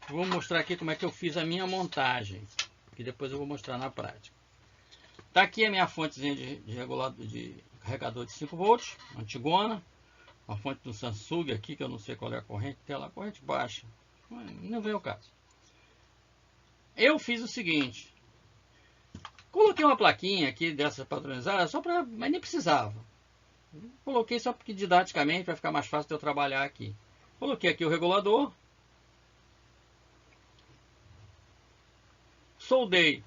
Vou mostrar aqui como é que eu fiz a minha montagem, que depois eu vou mostrar na prática. Tá aqui a minha fontezinha de regulador de carregador de 5 volts, antigona. Uma fonte do Samsung aqui, que eu não sei qual é a corrente dela, a corrente baixa. Não vem o caso. Eu fiz o seguinte. Coloquei uma plaquinha aqui dessa padronizada, só para, mas nem precisava. Coloquei só porque didaticamente vai ficar mais fácil de eu trabalhar aqui. Coloquei aqui o regulador. Soldei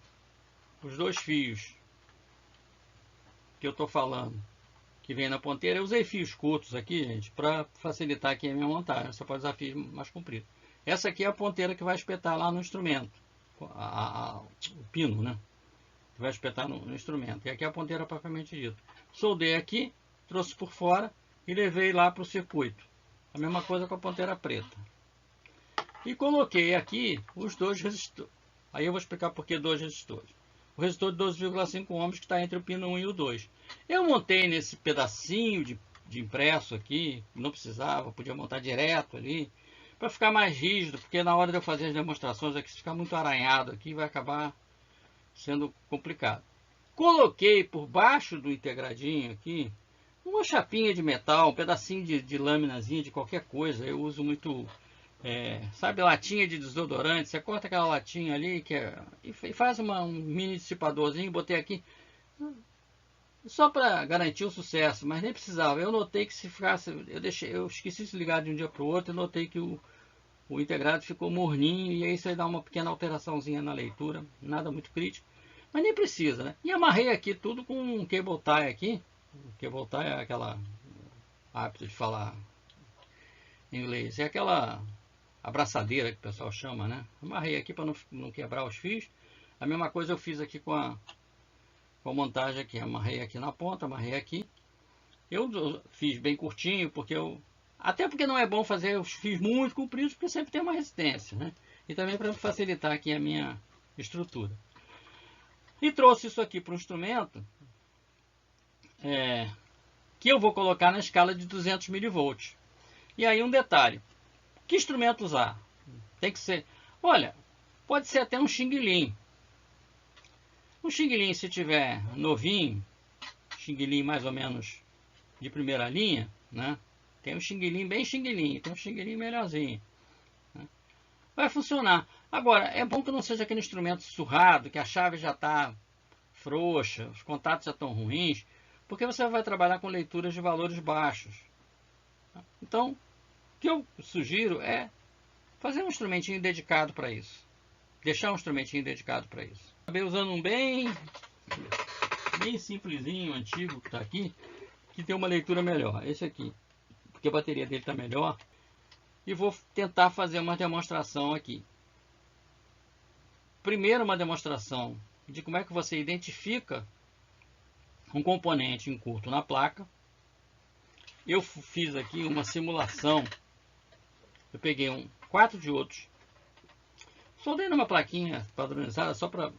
os 2 fios que eu estou falando, que vem na ponteira. Eu usei fios curtos aqui, gente, para facilitar aqui a minha montagem. Você pode usar fios mais compridos. Essa aqui é a ponteira que vai espetar lá no instrumento. O pino, né? Que vai espetar no instrumento. E aqui é a ponteira propriamente dita. Soldei aqui, trouxe por fora e levei lá para o circuito. A mesma coisa com a ponteira preta. E coloquei aqui os 2 resistores. Aí eu vou explicar por que 2 resistores. O resistor de 12,5 ohms que está entre o pino 1 e o 2. Eu montei nesse pedacinho de impresso aqui, não precisava, podia montar direto ali, para ficar mais rígido, porque na hora de eu fazer as demonstrações aqui, se ficar muito arranhado aqui, vai acabar sendo complicado. Coloquei por baixo do integradinho aqui, uma chapinha de metal, um pedacinho de laminazinha de qualquer coisa. Eu uso muito... sabe, latinha de desodorante, você corta aquela latinha ali e faz um mini dissipadorzinho. Botei aqui só para garantir o sucesso, mas nem precisava. Eu notei que se ficasse, eu esqueci de ligar de um dia para o outro, e notei que o integrado ficou morninho, e aí você dá uma pequena alteraçãozinha na leitura, nada muito crítico, mas nem precisa, né? E amarrei aqui tudo com um cable tie aqui. O cable tie é aquela, hábito de falar em inglês, é aquela abraçadeira que o pessoal chama, né? Amarrei aqui para não quebrar os fios. A mesma coisa eu fiz aqui com a montagem aqui. Amarrei aqui na ponta, amarrei aqui. Eu fiz bem curtinho, até porque não é bom fazer os fios muito compridos, porque sempre tem uma resistência, né? E também para facilitar aqui a minha estrutura. E trouxe isso aqui para o instrumento, que eu vou colocar na escala de 200 mV. E aí um detalhe. Que instrumento usar? Tem que ser... Olha, pode ser até um Xing-Ling. Um Xing-Ling, se tiver novinho, Xing-Ling mais ou menos de primeira linha, né? Tem um Xing-Ling bem Xing-Ling, tem um Xing-Ling melhorzinho, né? Vai funcionar. Agora, é bom que não seja aquele instrumento surrado, que a chave já está frouxa, os contatos já estão ruins, porque você vai trabalhar com leituras de valores baixos. Então, o que eu sugiro é fazer um instrumentinho dedicado para isso. Deixar um instrumentinho dedicado para isso. Acabei usando um bem simplesinho, antigo, que está aqui, que tem uma leitura melhor. Esse aqui, porque a bateria dele está melhor. E vou tentar fazer uma demonstração aqui. Primeiro, uma demonstração de como é que você identifica um componente em curto na placa. Eu fiz aqui uma simulação. Eu peguei 4 diodos, soldei numa plaquinha padronizada só para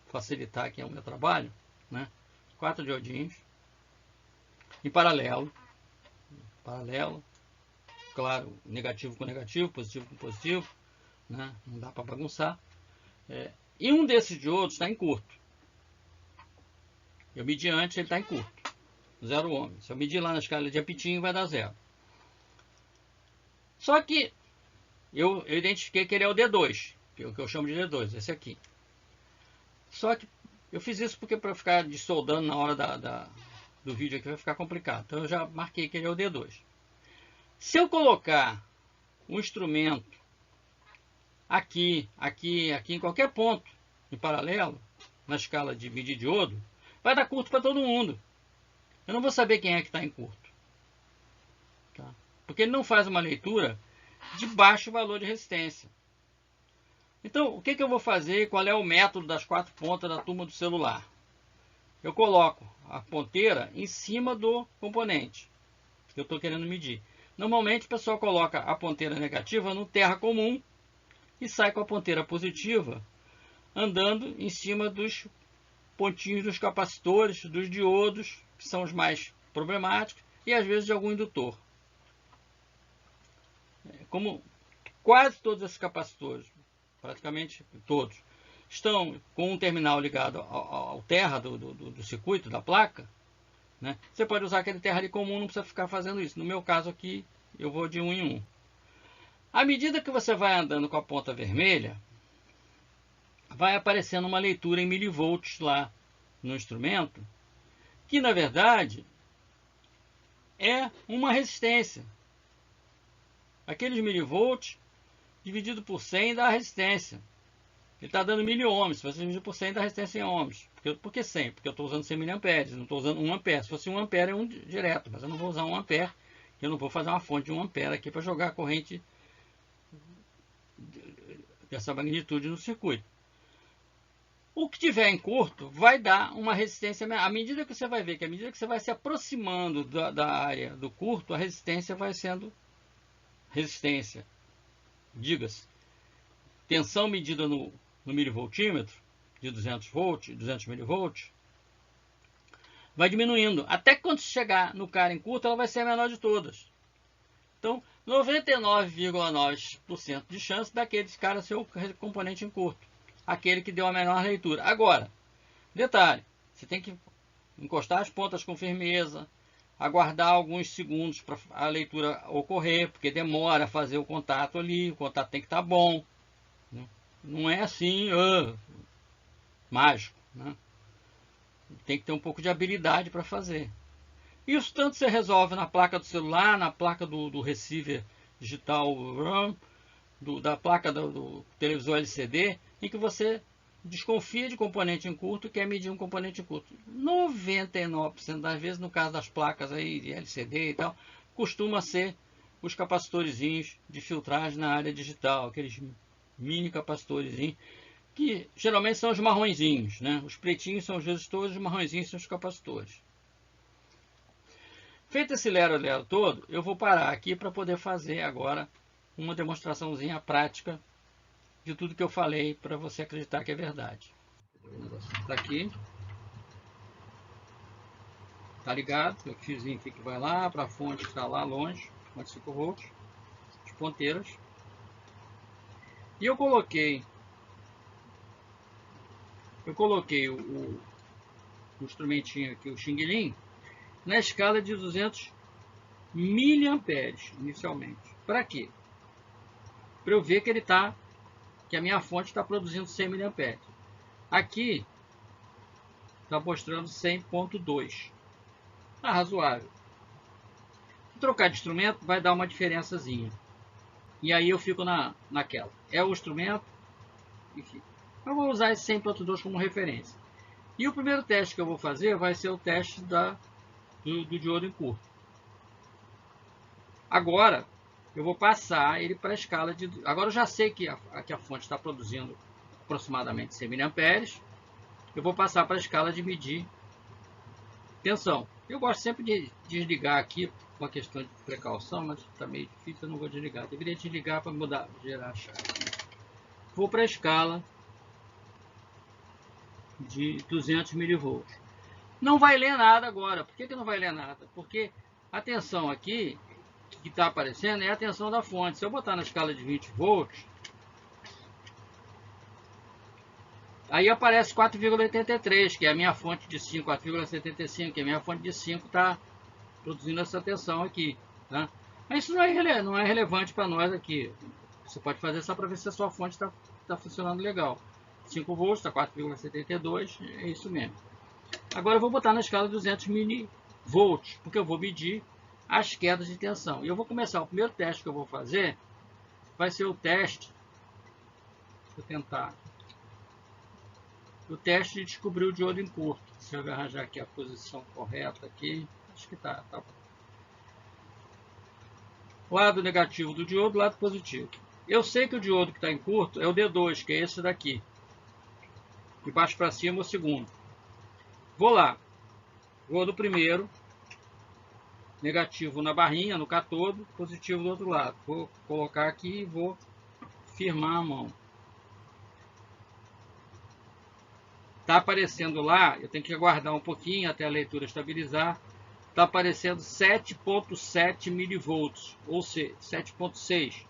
facilitar aqui o meu trabalho, né? 4 diodinhos em paralelo, claro, negativo com negativo, positivo com positivo, né? Não dá para bagunçar. E um desses diodos está em curto. Eu medi antes, ele está em curto, 0 ohms. Se eu medir lá na escala de apitinho, vai dar 0. Só que eu identifiquei que ele é o D2, que é o que eu chamo de D2, esse aqui. Só que eu fiz isso porque para ficar desoldando na hora do vídeo aqui vai ficar complicado. Então eu já marquei que ele é o D2. Se eu colocar um instrumento aqui, em qualquer ponto, em paralelo, na escala de medir diodo, vai dar curto para todo mundo. Eu não vou saber quem é que está em curto. Tá? Porque ele não faz uma leitura de baixo valor de resistência. Então, o que eu vou fazer? Qual é o método das 4 pontas da turma do celular? Eu coloco a ponteira em cima do componente que eu estou querendo medir. Normalmente o pessoal coloca a ponteira negativa no terra comum e sai com a ponteira positiva andando em cima dos pontinhos dos capacitores, dos diodos, que são os mais problemáticos, e às vezes de algum indutor. quase todos esses capacitores, praticamente todos, estão com um terminal ligado ao terra do circuito, da placa, né? Você pode usar aquele terra ali comum, não precisa ficar fazendo isso. No meu caso aqui, eu vou de 1 em 1. À medida que você vai andando com a ponta vermelha, vai aparecendo uma leitura em milivolts lá no instrumento, que na verdade é uma resistência. Aqueles milivolts dividido por 100 dá a resistência. Ele está dando 1000 ohms. Se você dividir por 100 dá resistência em ohms. Por que 100? Porque eu estou usando 100 mA, não estou usando 1 ampere. Se fosse 1 ampere é 1 direto, mas eu não vou usar 1 ampere. Eu não vou fazer uma fonte de 1 ampere aqui para jogar a corrente dessa magnitude no circuito. O que tiver em curto vai dar uma resistência. À medida que você vai ver que à medida que você vai se aproximando da área do curto, a resistência vai sendo resistência. Diga-se, tensão medida no milivoltímetro de 200 volts, 200 milivolts, vai diminuindo. Até que quando chegar no cara em curto, ela vai ser a menor de todas. Então, 99,9% de chance daqueles caras ser o componente em curto. Aquele que deu a menor leitura. Agora, detalhe, você tem que encostar as pontas com firmeza, aguardar alguns segundos para a leitura ocorrer, porque demora a fazer o contato ali, o contato tem que estar bom. Não é assim, mágico, né? Tem que ter um pouco de habilidade para fazer. Isso tanto você resolve na placa do celular, na placa do receiver digital RAM, da placa do televisor LCD, em que você desconfia de componente em curto e quer medir um componente em curto. 99% das vezes, no caso das placas aí de LCD e tal, costuma ser os capacitorezinhos de filtragem na área digital, aqueles mini capacitorezinhos, que geralmente são os marronzinhos, né? Os pretinhos são os resistores, os marronzinhos são os capacitores. Feito esse lero-lero todo, eu vou parar aqui para poder fazer agora uma demonstraçãozinha prática de tudo que eu falei para você acreditar que é verdade. O negócio está aqui. Tá ligado? O fiozinho aqui que vai lá para a fonte, está lá longe, fonte 5 volts, as ponteiras. E eu coloquei o instrumentinho aqui, o Xing-Ling, na escala de 200 miliamperes inicialmente. Para quê? Para eu ver que que a minha fonte está produzindo 100 miliamperes. Aqui está mostrando 100.2. Está razoável. Se trocar de instrumento vai dar uma diferençazinha. E aí eu fico naquela. É o instrumento, enfim. Eu vou usar esse 100.2 como referência. E o primeiro teste que eu vou fazer vai ser o teste do diodo em curto. Agora, eu vou passar ele para a escala de... Agora eu já sei que a fonte está produzindo aproximadamente 100 miliamperes. Eu vou passar para a escala de medir tensão. Eu gosto sempre de desligar aqui, uma questão de precaução, mas está meio difícil, eu não vou desligar. Eu deveria desligar para mudar, gerar a chave. Vou para a escala de 200 milivolts. Não vai ler nada agora. Por que não vai ler nada? Porque a tensão aqui que está aparecendo é a tensão da fonte. Se eu botar na escala de 20 volts, aí aparece 4,83, que é a minha fonte de 5, 4,75, que é a minha fonte de 5 está produzindo essa tensão aqui. Tá? Mas isso não é relevante para nós aqui. Você pode fazer só para ver se a sua fonte está funcionando legal. 5 volts, está 4,72, é isso mesmo. Agora eu vou botar na escala de 200 milivolts, porque eu vou medir as quedas de tensão. E eu vou começar, o primeiro teste que eu vou fazer vai ser o teste, vou tentar, o teste de descobrir o diodo em curto. Deixa eu arranjar aqui a posição correta aqui, acho que tá bom. Lado negativo do diodo, lado positivo. Eu sei que o diodo que está em curto é o D2, que é esse daqui. De baixo para cima, o segundo. Vou lá. Vou do primeiro. Negativo na barrinha, no catodo. Positivo do outro lado. Vou colocar aqui e vou firmar a mão. Está aparecendo lá, eu tenho que aguardar um pouquinho até a leitura estabilizar. Está aparecendo 7.7 milivolts, ou seja, 7.6.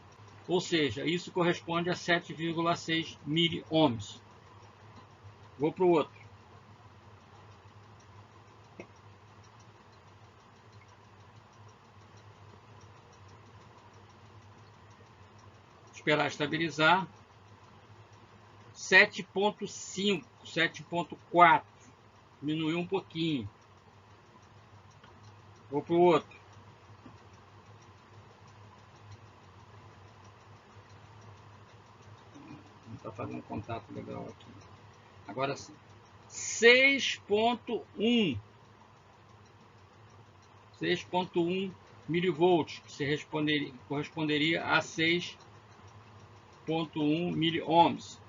Ou seja, isso corresponde a 7,6 miliohms. Vou para o outro. Esperar estabilizar. 7,5, 7,4. Diminuiu um pouquinho. Vou para o outro. Não está fazendo contato legal aqui. Agora sim. 6,1. 6,1 milivolts, que corresponderia a 6,1 miliohms.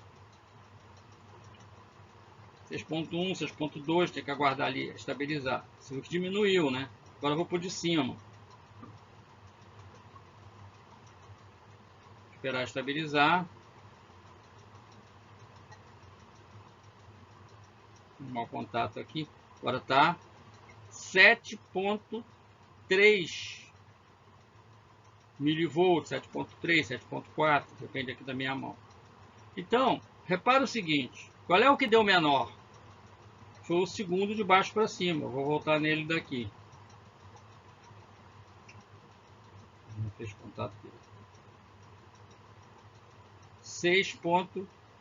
6,1, 6,2, tem que aguardar ali, estabilizar. Você viu que diminuiu, né? Agora eu vou para o de cima. Esperar estabilizar. Um mau contato aqui. Agora está 7,3 milivolts, 7,3, 7,4, depende aqui da minha mão. Então, repara o seguinte, qual é o que deu menor? Foi o segundo de baixo para cima. Eu vou voltar nele daqui. Não fez contato aqui. 6.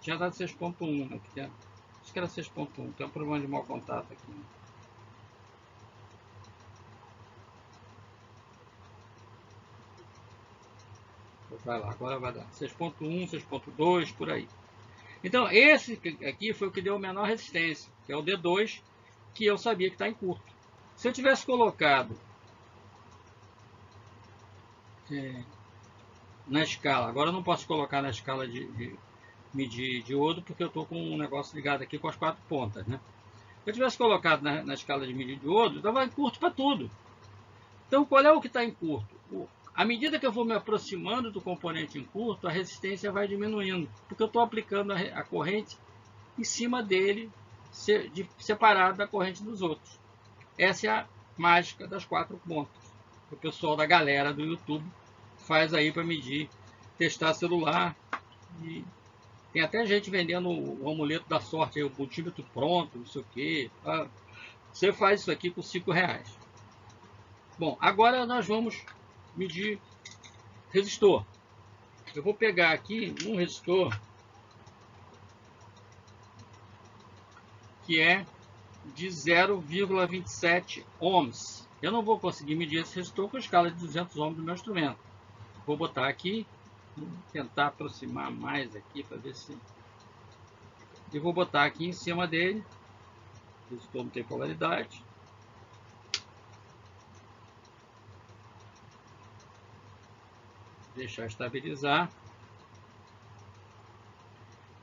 Tinha dado 6,1, né? Acho que era 6,1. Tem um problema de mau contato aqui. Vai lá, agora vai dar 6,1, 6,2, por aí. Então, esse aqui foi o que deu a menor resistência, que é o D2, que eu sabia que está em curto. Se eu tivesse colocado na escala, agora eu não posso colocar na escala de medir diodo, porque eu estou com um negócio ligado aqui com as 4 pontas, né? Se eu tivesse colocado na escala de medir diodo, estava em curto para tudo. Então, qual é o que está em curto? À medida que eu vou me aproximando do componente em curto, a resistência vai diminuindo, porque eu estou aplicando a corrente em cima dele, separado da corrente dos outros. Essa é a mágica das 4 pontas. O pessoal da galera do YouTube faz aí para medir, testar celular. E tem até gente vendendo o amuleto da sorte, aí, o multímetro pronto, não sei o que. Você faz isso aqui com R$5. Bom, agora nós vamos medir resistor. Eu vou pegar aqui um resistor que é de 0,27 ohms. Eu não vou conseguir medir esse resistor com a escala de 200 ohms do meu instrumento. Vou botar aqui, vou tentar aproximar mais aqui para ver se... E vou botar aqui em cima dele. O resistor não tem polaridade. Deixar estabilizar.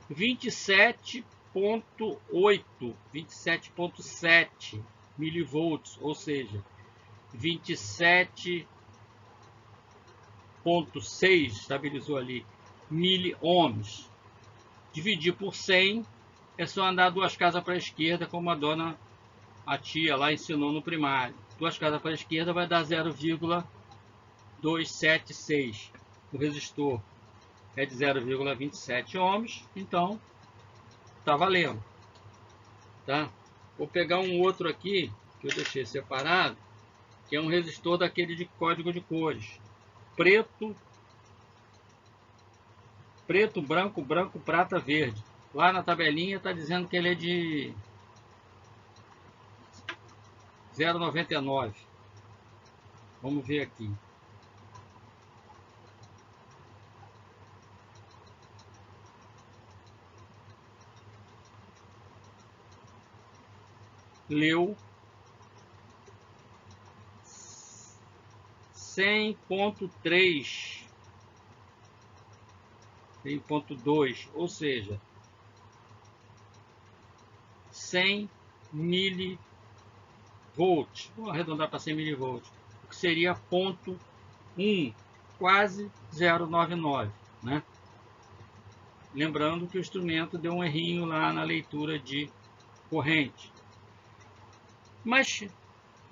27,8, 27,7 milivolts, ou seja, 27,6, estabilizou ali, miliohms. Dividir por 100 é só andar 2 casas para a esquerda, como a tia lá ensinou no primário. 2 casas para a esquerda vai dar 0,276. O resistor é de 0,27 ohms, então tá valendo, tá? Vou pegar um outro aqui que eu deixei separado, que é um resistor daquele de código de cores: preto, branco, prata, verde. Lá na tabelinha está dizendo que ele é de 0,99. Vamos ver aqui. Leu 100,3, 100,2, ou seja, 100 milivolts. Vou arredondar para 100 milivolts, o que seria 0,1, quase 0,99, né? Lembrando que o instrumento deu um errinho lá na leitura de corrente. Mas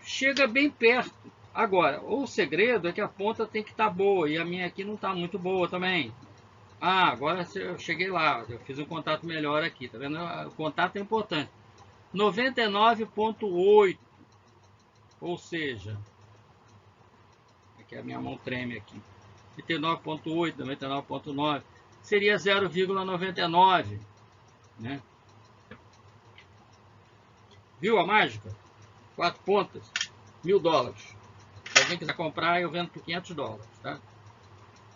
chega bem perto, Agora, o segredo é que a ponta tem que estar boa, e a minha aqui não está muito boa também. Ah, agora eu cheguei lá, eu fiz um contato melhor aqui, tá vendo? O contato é importante. 99,8, ou seja, aqui a minha mão treme aqui. 99,8, 99,9, seria 0,99, né? Viu a mágica? 4 pontas, $1.000. Se alguém quiser comprar, eu vendo por $500, tá?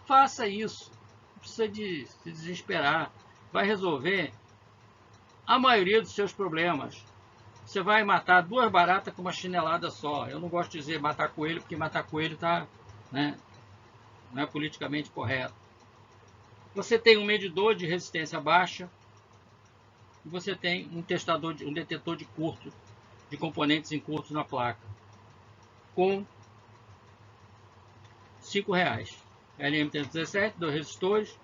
Faça isso. Não precisa de se desesperar. Vai resolver a maioria dos seus problemas. Você vai matar 2 baratas com uma chinelada só. Eu não gosto de dizer matar coelho, porque matar coelho tá, né, não é politicamente correto. Você tem um medidor de resistência baixa e você tem um testador, um detetor de curto, de componentes em curto na placa, com R$5. LM317, 2 resistores,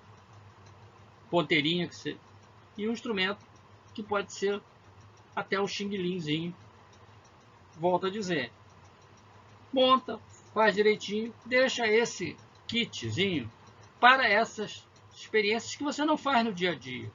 ponteirinha e um instrumento que pode ser até o xing-linzinho. Volto a dizer, monta, faz direitinho, deixa esse kitzinho para essas experiências que você não faz no dia a dia.